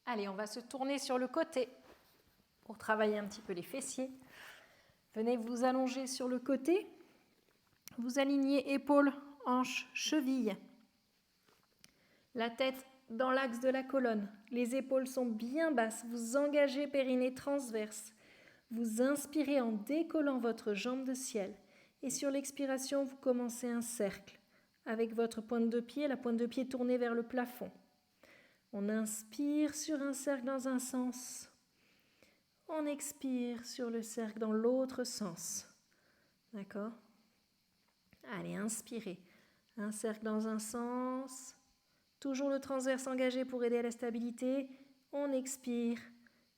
Allez, on va se tourner sur le côté pour travailler un petit peu les fessiers. Venez vous allonger sur le côté. Vous alignez épaules, hanches, chevilles. La tête dans l'axe de la colonne. Les épaules sont bien basses. Vous engagez périnée transverse. Vous inspirez en décollant votre jambe de ciel. Et sur l'expiration, vous commencez un cercle avec votre pointe de pied, la pointe de pied tournée vers le plafond. On inspire sur un cercle dans un sens. On expire sur le cercle dans l'autre sens. D'accord ? Allez, inspirez. Un cercle dans un sens. Toujours le transverse engagé pour aider à la stabilité. On expire.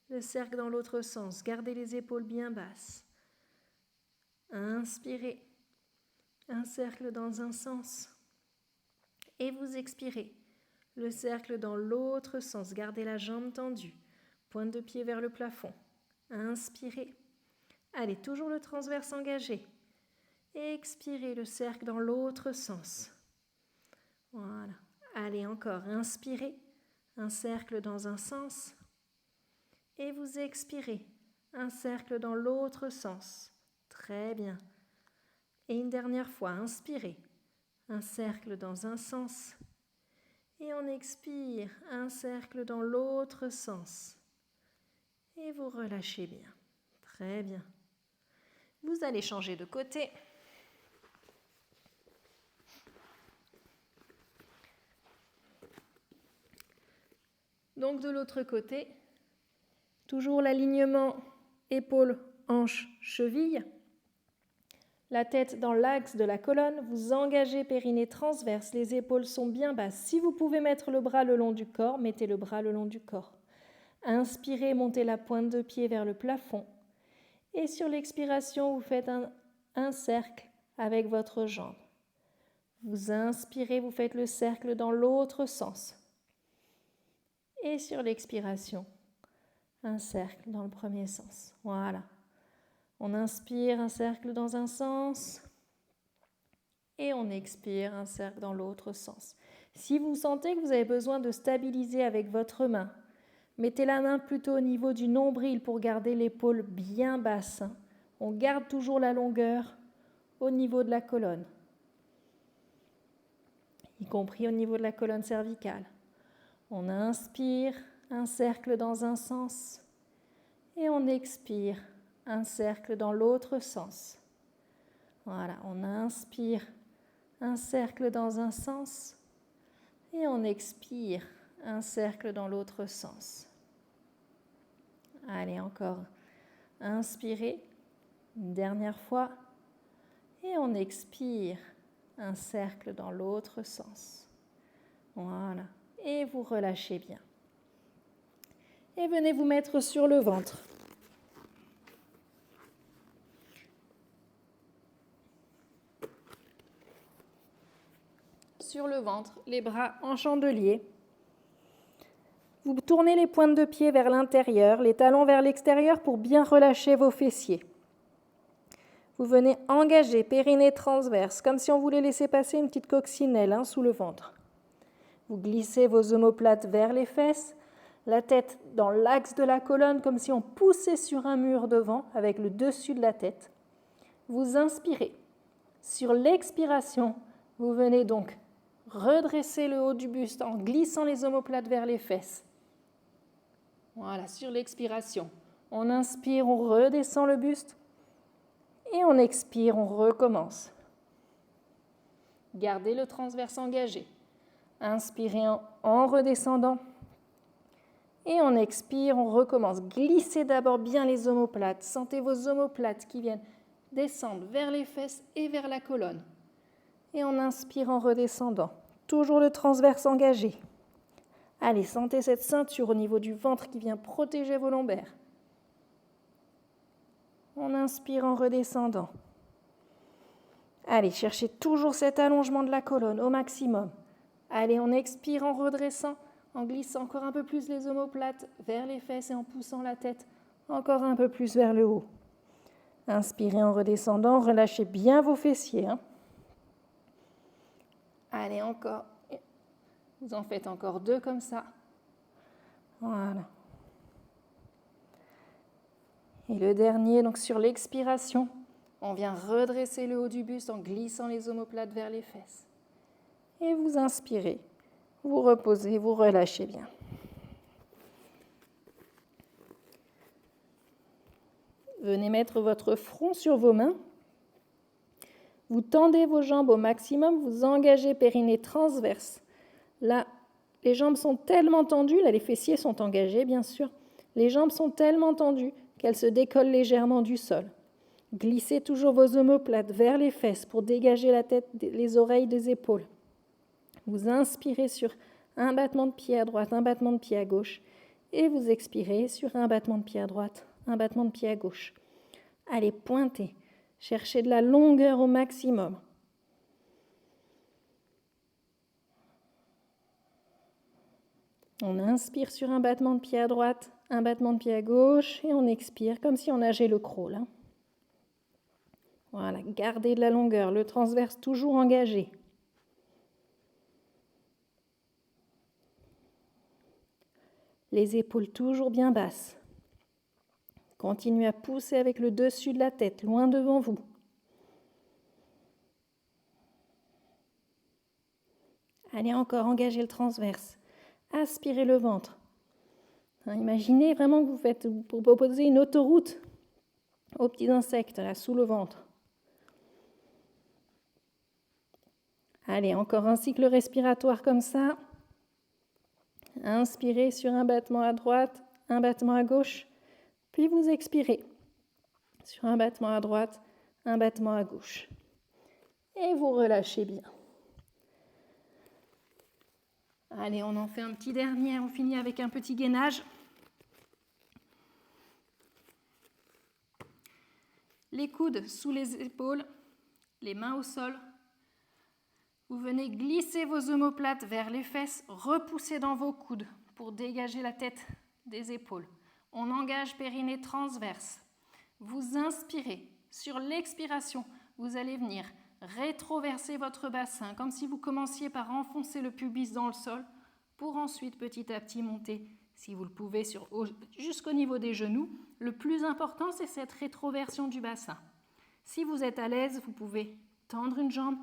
Le cercle dans l'autre sens. Gardez les épaules bien basses. Inspirez. Un cercle dans un sens. Et vous expirez. Le cercle dans l'autre sens. Gardez la jambe tendue. Pointe de pied vers le plafond. Inspirez. Allez, toujours le transverse engagé. Expirez le cercle dans l'autre sens. Voilà. Allez, encore. Inspirez. Un cercle dans un sens. Et vous expirez. Un cercle dans l'autre sens. Très bien. Et une dernière fois. Inspirez. Un cercle dans un sens. Et on expire. Un cercle dans l'autre sens. Et vous relâchez bien. Très bien. Vous allez changer de côté. Donc de l'autre côté, toujours l'alignement épaules, hanches, chevilles. La tête dans l'axe de la colonne, vous engagez périnée transverse, les épaules sont bien basses. Si vous pouvez mettre le bras le long du corps, mettez le bras le long du corps. Inspirez, montez la pointe de pied vers le plafond. Et sur l'expiration, vous faites un cercle avec votre jambe. Vous inspirez, vous faites le cercle dans l'autre sens. Et sur l'expiration, un cercle dans le premier sens. Voilà. On inspire, un cercle dans un sens. Et on expire, un cercle dans l'autre sens. Si vous sentez que vous avez besoin de stabiliser avec votre main, mettez la main plutôt au niveau du nombril pour garder l'épaule bien basse. On garde toujours la longueur au niveau de la colonne, y compris au niveau de la colonne cervicale. On inspire, un cercle dans un sens, et on expire, un cercle dans l'autre sens. Voilà, on inspire, un cercle dans un sens, et on expire, un cercle dans l'autre sens. Allez, encore. Inspirez, une dernière fois, et on expire, un cercle dans l'autre sens. Voilà, et vous relâchez bien. Et venez vous mettre sur le ventre. Sur le ventre, les bras en chandelier. Vous tournez les pointes de pied vers l'intérieur, les talons vers l'extérieur pour bien relâcher vos fessiers. Vous venez engager périnée transverse, comme si on voulait laisser passer une petite coccinelle sous le ventre. Vous glissez vos omoplates vers les fesses, la tête dans l'axe de la colonne, comme si on poussait sur un mur devant avec le dessus de la tête. Vous inspirez. Sur l'expiration, vous venez donc redresser le haut du buste en glissant les omoplates vers les fesses. Voilà, sur l'expiration. On inspire, on redescend le buste. Et on expire, on recommence. Gardez le transverse engagé. Inspirez en redescendant. Et on expire, on recommence. Glissez d'abord bien les omoplates. Sentez vos omoplates qui viennent descendre vers les fesses et vers la colonne. Et on inspire en redescendant. Toujours le transverse engagé. Allez, sentez cette ceinture au niveau du ventre qui vient protéger vos lombaires. On inspire en redescendant. Allez, cherchez toujours cet allongement de la colonne au maximum. Allez, on expire en redressant, en glissant encore un peu plus les omoplates vers les fesses et en poussant la tête encore un peu plus vers le haut. Inspirez en redescendant, relâchez bien vos fessiers. Allez, encore. Vous en faites encore 2 comme ça. Voilà. Et le dernier, donc sur l'expiration, on vient redresser le haut du buste en glissant les omoplates vers les fesses. Et vous inspirez, vous reposez, vous relâchez bien. Venez mettre votre front sur vos mains. Vous tendez vos jambes au maximum, vous engagez périnée transverse. Là, les jambes sont tellement tendues, là les fessiers sont engagés bien sûr, les jambes sont tellement tendues qu'elles se décollent légèrement du sol. Glissez toujours vos omoplates vers les fesses pour dégager la tête, les oreilles des épaules. Vous inspirez sur un battement de pied à droite, un battement de pied à gauche, et vous expirez sur un battement de pied à droite, un battement de pied à gauche. Allez, pointez. Cherchez de la longueur au maximum. On inspire sur un battement de pied à droite, un battement de pied à gauche, et on expire comme si on nageait le crawl. Voilà, gardez de la longueur, le transverse toujours engagé. Les épaules toujours bien basses. Continuez à pousser avec le dessus de la tête, loin devant vous. Allez encore, engagez le transverse. Aspirez le ventre. Imaginez vraiment que vous proposez une autoroute aux petits insectes là, sous le ventre. Allez, encore un cycle respiratoire comme ça. Inspirez sur un battement à droite, un battement à gauche, puis vous expirez sur un battement à droite, un battement à gauche. Et vous relâchez bien. Allez, on en fait un petit dernier, on finit avec un petit gainage. Les coudes sous les épaules, les mains au sol. Vous venez glisser vos omoplates vers les fesses, repousser dans vos coudes pour dégager la tête des épaules. On engage périnée transverse. Vous inspirez. Sur l'expiration, vous allez venir rétroverser votre bassin, comme si vous commenciez par enfoncer le pubis dans le sol, pour ensuite petit à petit monter, si vous le pouvez, jusqu'au niveau des genoux. Le plus important, c'est cette rétroversion du bassin. Si vous êtes à l'aise, vous pouvez tendre une jambe,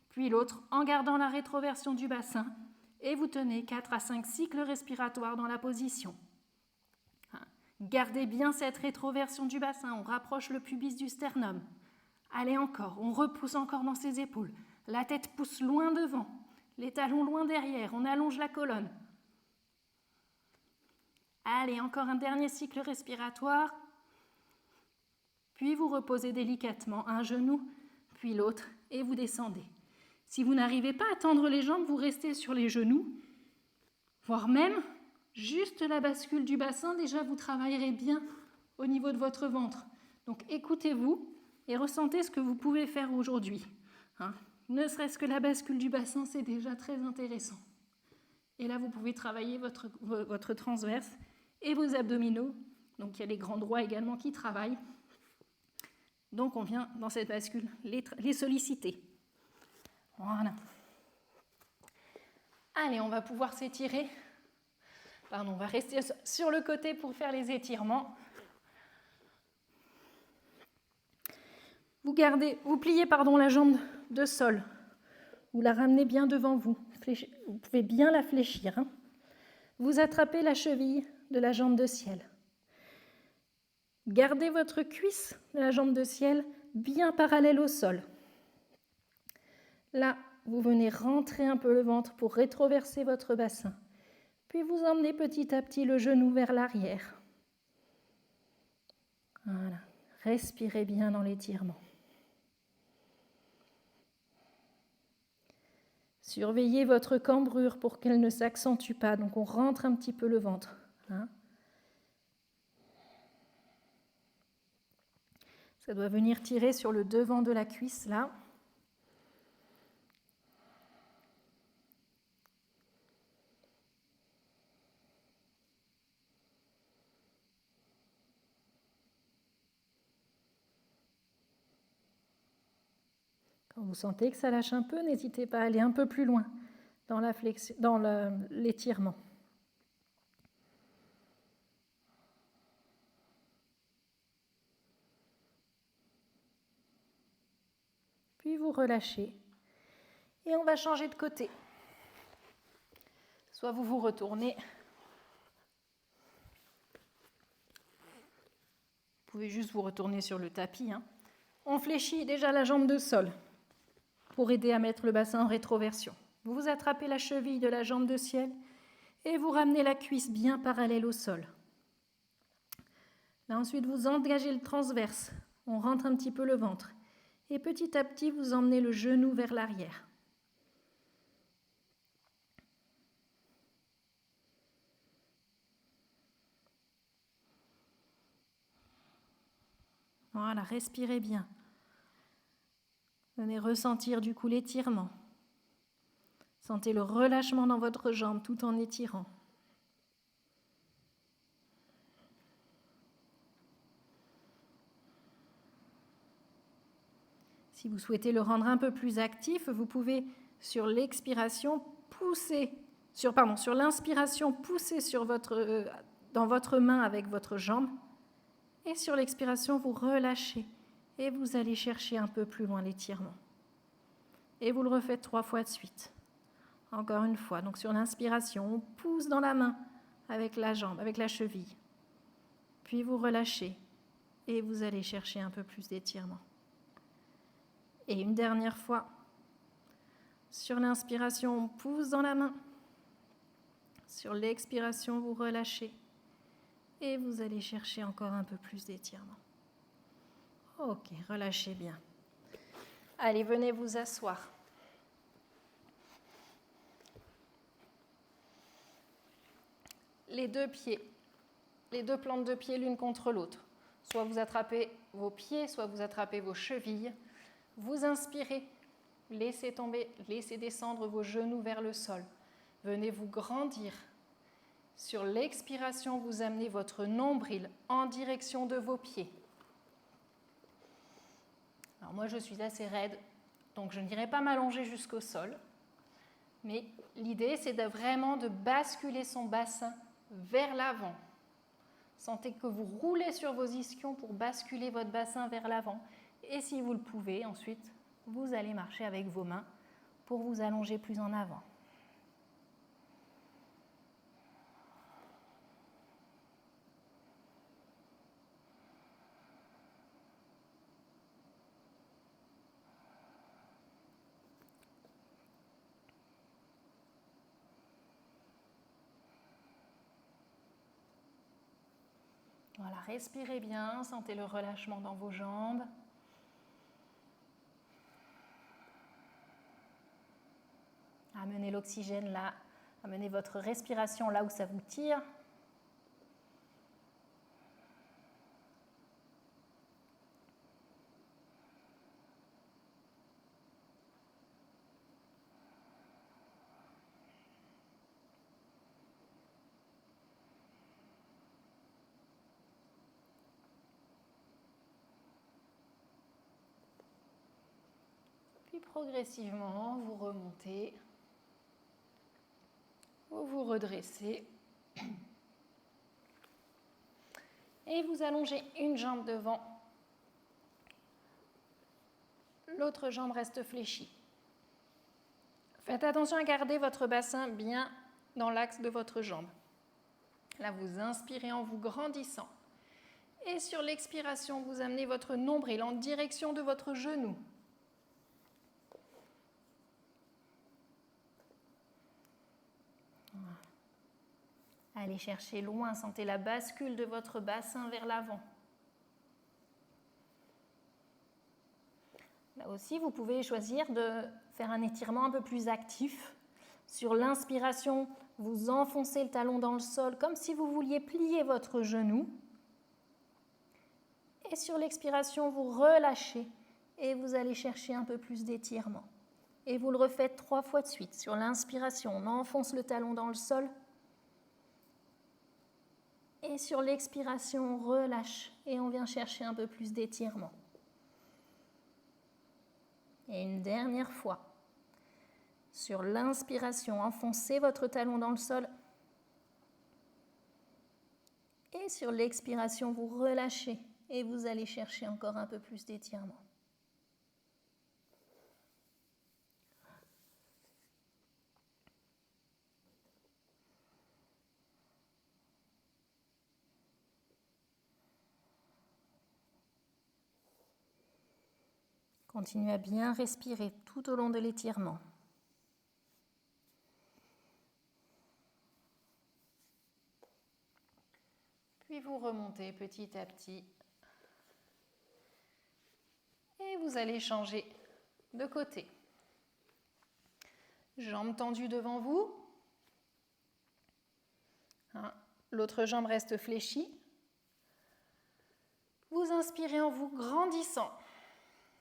puis l'autre, en gardant la rétroversion du bassin, et vous tenez 4 à 5 cycles respiratoires dans la position. Gardez bien cette rétroversion du bassin, on rapproche le pubis du sternum. Allez encore, on repousse encore dans ses épaules. La tête pousse loin devant, les talons loin derrière, on allonge la colonne. Allez, encore un dernier cycle respiratoire. Puis vous reposez délicatement un genou, puis l'autre, et vous descendez. Si vous n'arrivez pas à tendre les jambes, vous restez sur les genoux, voire même juste la bascule du bassin, déjà vous travaillerez bien au niveau de votre ventre. Donc écoutez-vous et ressentez ce que vous pouvez faire aujourd'hui. Ne serait-ce que la bascule du bassin, c'est déjà très intéressant. Et là, vous pouvez travailler votre transverse et vos abdominaux. Donc il y a les grands droits également qui travaillent. Donc on vient dans cette bascule les solliciter. Voilà. Allez, on va pouvoir s'étirer. On va rester sur le côté pour faire les étirements. Vous pliez la jambe de sol. Vous la ramenez bien devant vous. Vous pouvez bien la fléchir. Vous attrapez la cheville de la jambe de ciel. Gardez votre cuisse de la jambe de ciel bien parallèle au sol. Là, vous venez rentrer un peu le ventre pour rétroverser votre bassin. Puis vous emmenez petit à petit le genou vers l'arrière. Voilà. Respirez bien dans l'étirement. Surveillez votre cambrure pour qu'elle ne s'accentue pas. Donc on rentre un petit peu le ventre. Ça doit venir tirer sur le devant de la cuisse là. Quand vous sentez que ça lâche un peu, n'hésitez pas à aller un peu plus loin dans l'étirement. puis vous relâchez. Et on va changer de côté. Soit vous vous retournez. Vous pouvez juste vous retourner sur le tapis. On fléchit déjà la jambe de sol pour aider à mettre le bassin en rétroversion. Vous attrapez la cheville de la jambe de ciel et vous ramenez la cuisse bien parallèle au sol. Là, ensuite, vous engagez le transverse. On rentre un petit peu le ventre. Et petit à petit, vous emmenez le genou vers l'arrière. Voilà, respirez bien. Venez ressentir du coup l'étirement. Sentez le relâchement dans votre jambe tout en étirant. Si vous souhaitez le rendre un peu plus actif, vous pouvez, sur l'expiration, sur l'inspiration, pousser dans votre main avec votre jambe. Et sur l'expiration, vous relâchez. Et vous allez chercher un peu plus loin l'étirement. Et vous le refaites 3 fois de suite. Encore une fois. Donc sur l'inspiration, on pousse dans la main avec la jambe, avec la cheville. Puis vous relâchez. Et vous allez chercher un peu plus d'étirement. Et une dernière fois, sur l'inspiration, on pousse dans la main. Sur l'expiration, vous relâchez. Et vous allez chercher encore un peu plus d'étirement. Ok, relâchez bien. Allez, venez vous asseoir. Les deux plantes de pied l'une contre l'autre. Soit vous attrapez vos pieds, soit vous attrapez vos chevilles. Vous inspirez, laissez tomber, laissez descendre vos genoux vers le sol. Venez vous grandir. Sur l'expiration, vous amenez votre nombril en direction de vos pieds. Alors moi, je suis assez raide, donc je n'irai pas m'allonger jusqu'au sol. Mais l'idée, c'est vraiment de basculer son bassin vers l'avant. Sentez que vous roulez sur vos ischions pour basculer votre bassin vers l'avant. Et si vous le pouvez, ensuite, vous allez marcher avec vos mains pour vous allonger plus en avant. Voilà, respirez bien, sentez le relâchement dans vos jambes. Amenez l'oxygène là, amenez votre respiration là où ça vous tire. Puis progressivement, vous remontez, vous vous redressez et vous allongez une jambe devant. L'autre jambe reste fléchie. Faites attention à garder votre bassin bien dans l'axe de votre jambe. Là, vous inspirez en vous grandissant. Et sur l'expiration, vous amenez votre nombril en direction de votre genou. Allez chercher loin, sentez la bascule de votre bassin vers l'avant. Là aussi, vous pouvez choisir de faire un étirement un peu plus actif. Sur l'inspiration, vous enfoncez le talon dans le sol comme si vous vouliez plier votre genou. Et sur l'expiration, vous relâchez et vous allez chercher un peu plus d'étirement. Et vous le refaites 3 fois de suite. Sur l'inspiration, on enfonce le talon dans le sol. Et sur l'expiration, on relâche et on vient chercher un peu plus d'étirement. Et une dernière fois. Sur l'inspiration, enfoncez votre talon dans le sol. Et sur l'expiration, vous relâchez et vous allez chercher encore un peu plus d'étirement. Continuez à bien respirer tout au long de l'étirement. Puis vous remontez petit à petit. Et vous allez changer de côté. Jambes tendues devant vous. L'autre jambe reste fléchie. Vous inspirez en vous grandissant.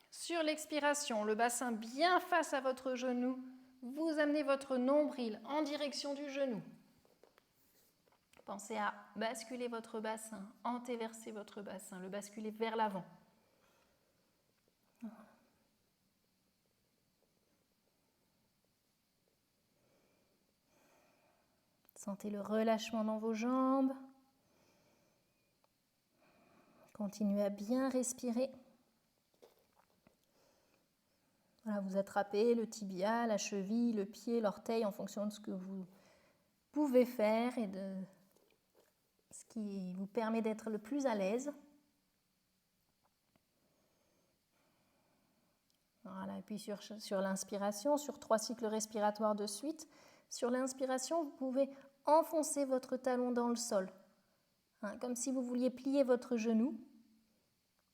Sur l'expiration, le bassin bien face à votre genou. Vous amenez votre nombril en direction du genou. Pensez à basculer votre bassin, antéverser votre bassin, le basculer vers l'avant. Sentez le relâchement dans vos jambes. Continuez à bien respirer. Voilà, vous attrapez le tibia, la cheville, le pied, l'orteil en fonction de ce que vous pouvez faire et de ce qui vous permet d'être le plus à l'aise. Voilà, et puis sur l'inspiration, sur 3 cycles respiratoires de suite, sur l'inspiration, vous pouvez enfoncer votre talon dans le sol, comme si vous vouliez plier votre genou.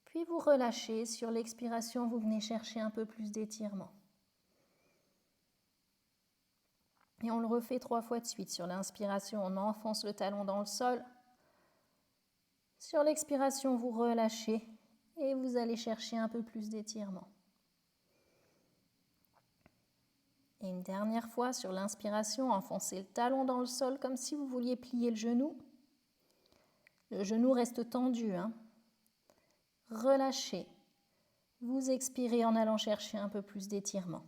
Puis vous relâchez. Sur l'expiration, vous venez chercher un peu plus d'étirement. Et on le refait 3 fois de suite. Sur l'inspiration, on enfonce le talon dans le sol. Sur l'expiration, vous relâchez et vous allez chercher un peu plus d'étirement. Et une dernière fois, sur l'inspiration, enfoncez le talon dans le sol comme si vous vouliez plier le genou. Le genou reste tendu. Relâchez. Vous expirez en allant chercher un peu plus d'étirement.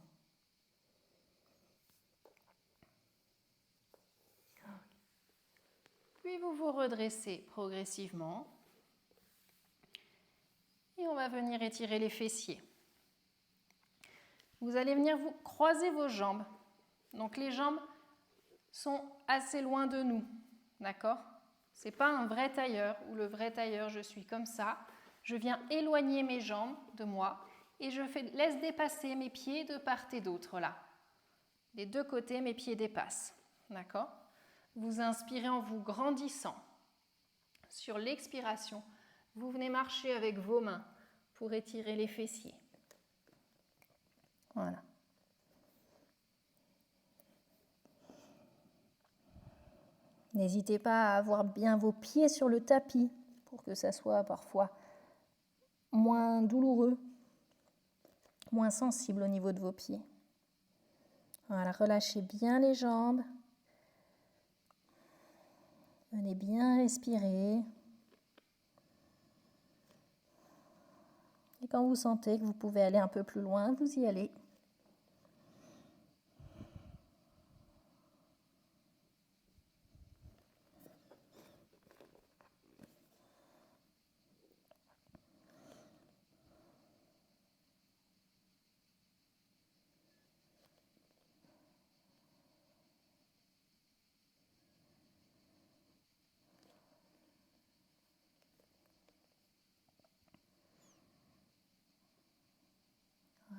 Puis vous vous redressez progressivement. Et on va venir étirer les fessiers. Vous allez venir vous croiser vos jambes. Donc les jambes sont assez loin de nous. D'accord ? Ce n'est pas un vrai tailleur ou le vrai tailleur, je suis comme ça. Je viens éloigner mes jambes de moi et je laisse dépasser mes pieds de part et d'autre là. Des deux côtés, mes pieds dépassent. D'accord ? Vous inspirez en vous grandissant. Sur l'expiration, vous venez marcher avec vos mains pour étirer les fessiers. Voilà. N'hésitez pas à avoir bien vos pieds sur le tapis pour que ça soit parfois moins douloureux, moins sensible au niveau de vos pieds. Voilà, relâchez bien les jambes. Venez bien respirer. Et quand vous sentez que vous pouvez aller un peu plus loin, vous y allez.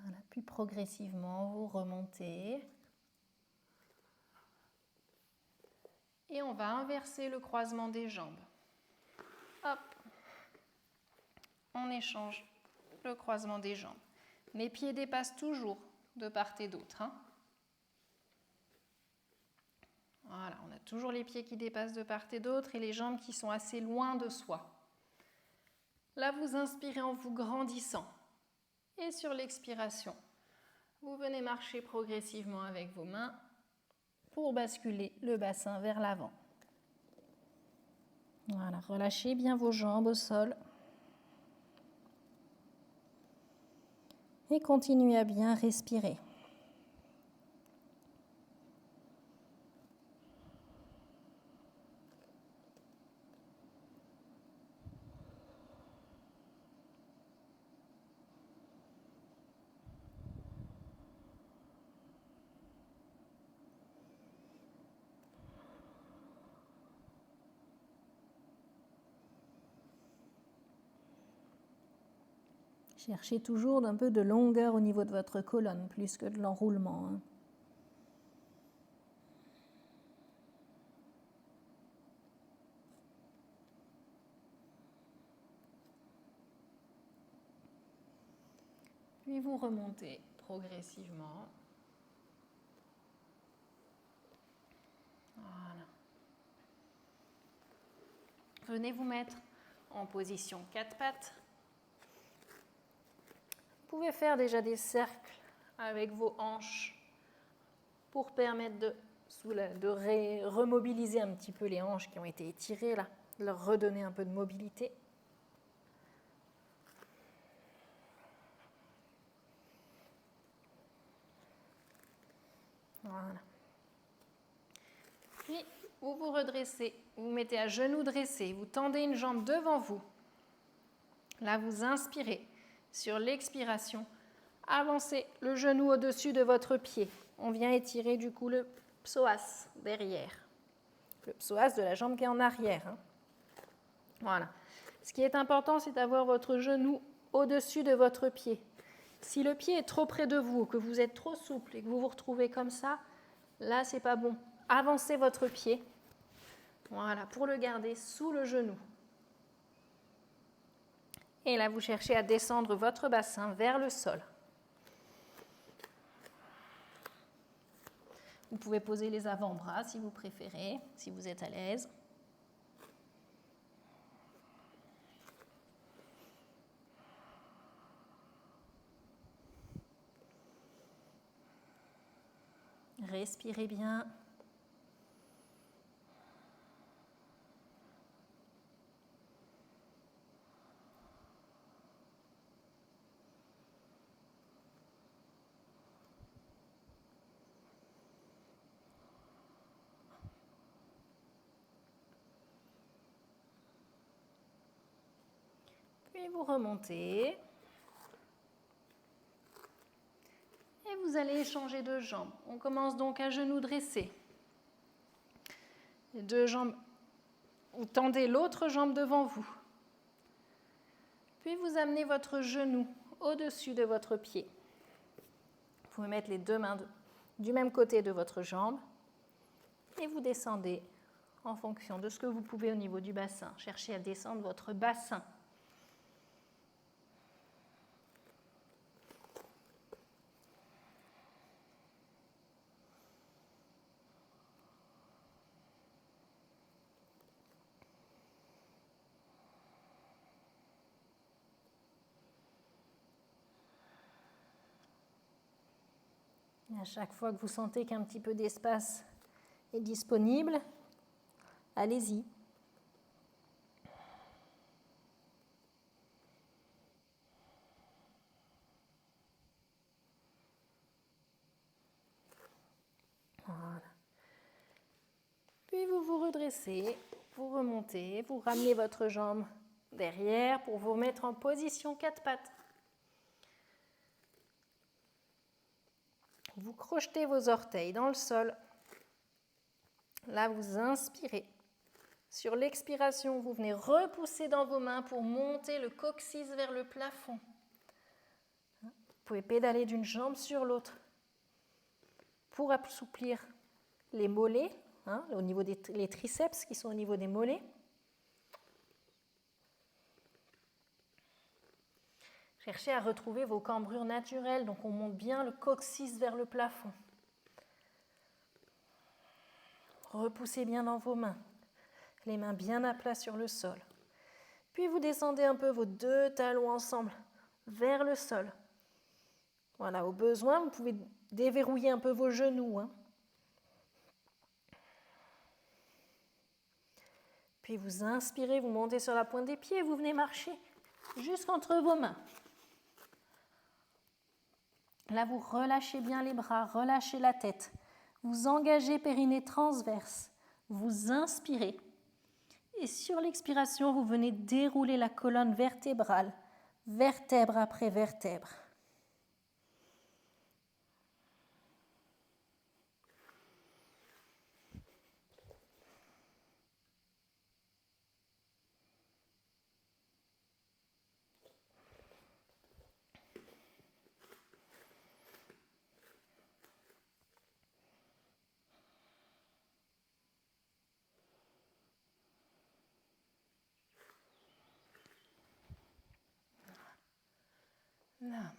Voilà, puis progressivement, vous remontez. Et on va inverser le croisement des jambes. Hop. On échange le croisement des jambes. Mes pieds dépassent toujours de part et d'autre. Voilà, on a toujours les pieds qui dépassent de part et d'autre et les jambes qui sont assez loin de soi. Là, vous inspirez en vous grandissant. Et sur l'expiration, vous venez marcher progressivement avec vos mains pour basculer le bassin vers l'avant. Voilà, relâchez bien vos jambes au sol. Et continuez à bien respirer. Cherchez toujours un peu de longueur au niveau de votre colonne, plus que de l'enroulement, hein. Puis vous remontez progressivement. Voilà. Venez vous mettre en position 4 pattes. Vous pouvez faire déjà des cercles avec vos hanches pour permettre de remobiliser un petit peu les hanches qui ont été étirées, là, de leur redonner un peu de mobilité. Voilà. Puis, vous vous redressez, vous vous mettez à genoux dressés, vous tendez une jambe devant vous. Là, vous inspirez. Sur l'expiration, avancez le genou au-dessus de votre pied. On vient étirer du coup le psoas derrière. Le psoas de la jambe qui est en arrière, hein. Voilà. Ce qui est important, c'est d'avoir votre genou au-dessus de votre pied. Si le pied est trop près de vous, que vous êtes trop souple et que vous vous retrouvez comme ça, là, c'est pas bon. Avancez votre pied. Voilà, pour le garder sous le genou. Et là, vous cherchez à descendre votre bassin vers le sol. Vous pouvez poser les avant-bras si vous préférez, si vous êtes à l'aise. Respirez bien. Puis vous remontez. Et vous allez échanger de jambes. On commence donc à genoux dressés. Les deux jambes, vous tendez l'autre jambe devant vous. Puis vous amenez votre genou au-dessus de votre pied. Vous pouvez mettre les deux mains du même côté de votre jambe. Et vous descendez en fonction de ce que vous pouvez au niveau du bassin. Cherchez à descendre votre bassin. Et à chaque fois que vous sentez qu'un petit peu d'espace est disponible, allez-y. Voilà. Puis vous vous redressez, vous remontez, vous ramenez votre jambe derrière pour vous remettre en position 4 pattes. Vous crochetez vos orteils dans le sol. Là, vous inspirez. Sur l'expiration, vous venez repousser dans vos mains pour monter le coccyx vers le plafond. Vous pouvez pédaler d'une jambe sur l'autre pour assouplir les mollets, au niveau les triceps qui sont au niveau des mollets. Cherchez à retrouver vos cambrures naturelles, donc on monte bien le coccyx vers le plafond. Repoussez bien dans vos mains, les mains bien à plat sur le sol. Puis vous descendez un peu vos deux talons ensemble vers le sol. Voilà, au besoin, vous pouvez déverrouiller un peu vos genoux. Puis vous inspirez, vous montez sur la pointe des pieds et vous venez marcher jusqu'entre vos mains. Là, vous relâchez bien les bras, relâchez la tête. Vous engagez périnée transverse. Vous inspirez. Et sur l'expiration, vous venez dérouler la colonne vertébrale, vertèbre après vertèbre. Là.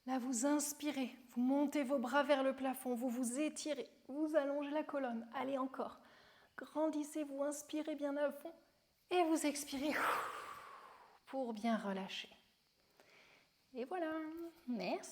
Là, vous inspirez, vous montez vos bras vers le plafond, vous vous étirez, vous allongez la colonne. Allez, encore. Grandissez, vous inspirez bien à fond et vous expirez pour bien relâcher. Et voilà, merci.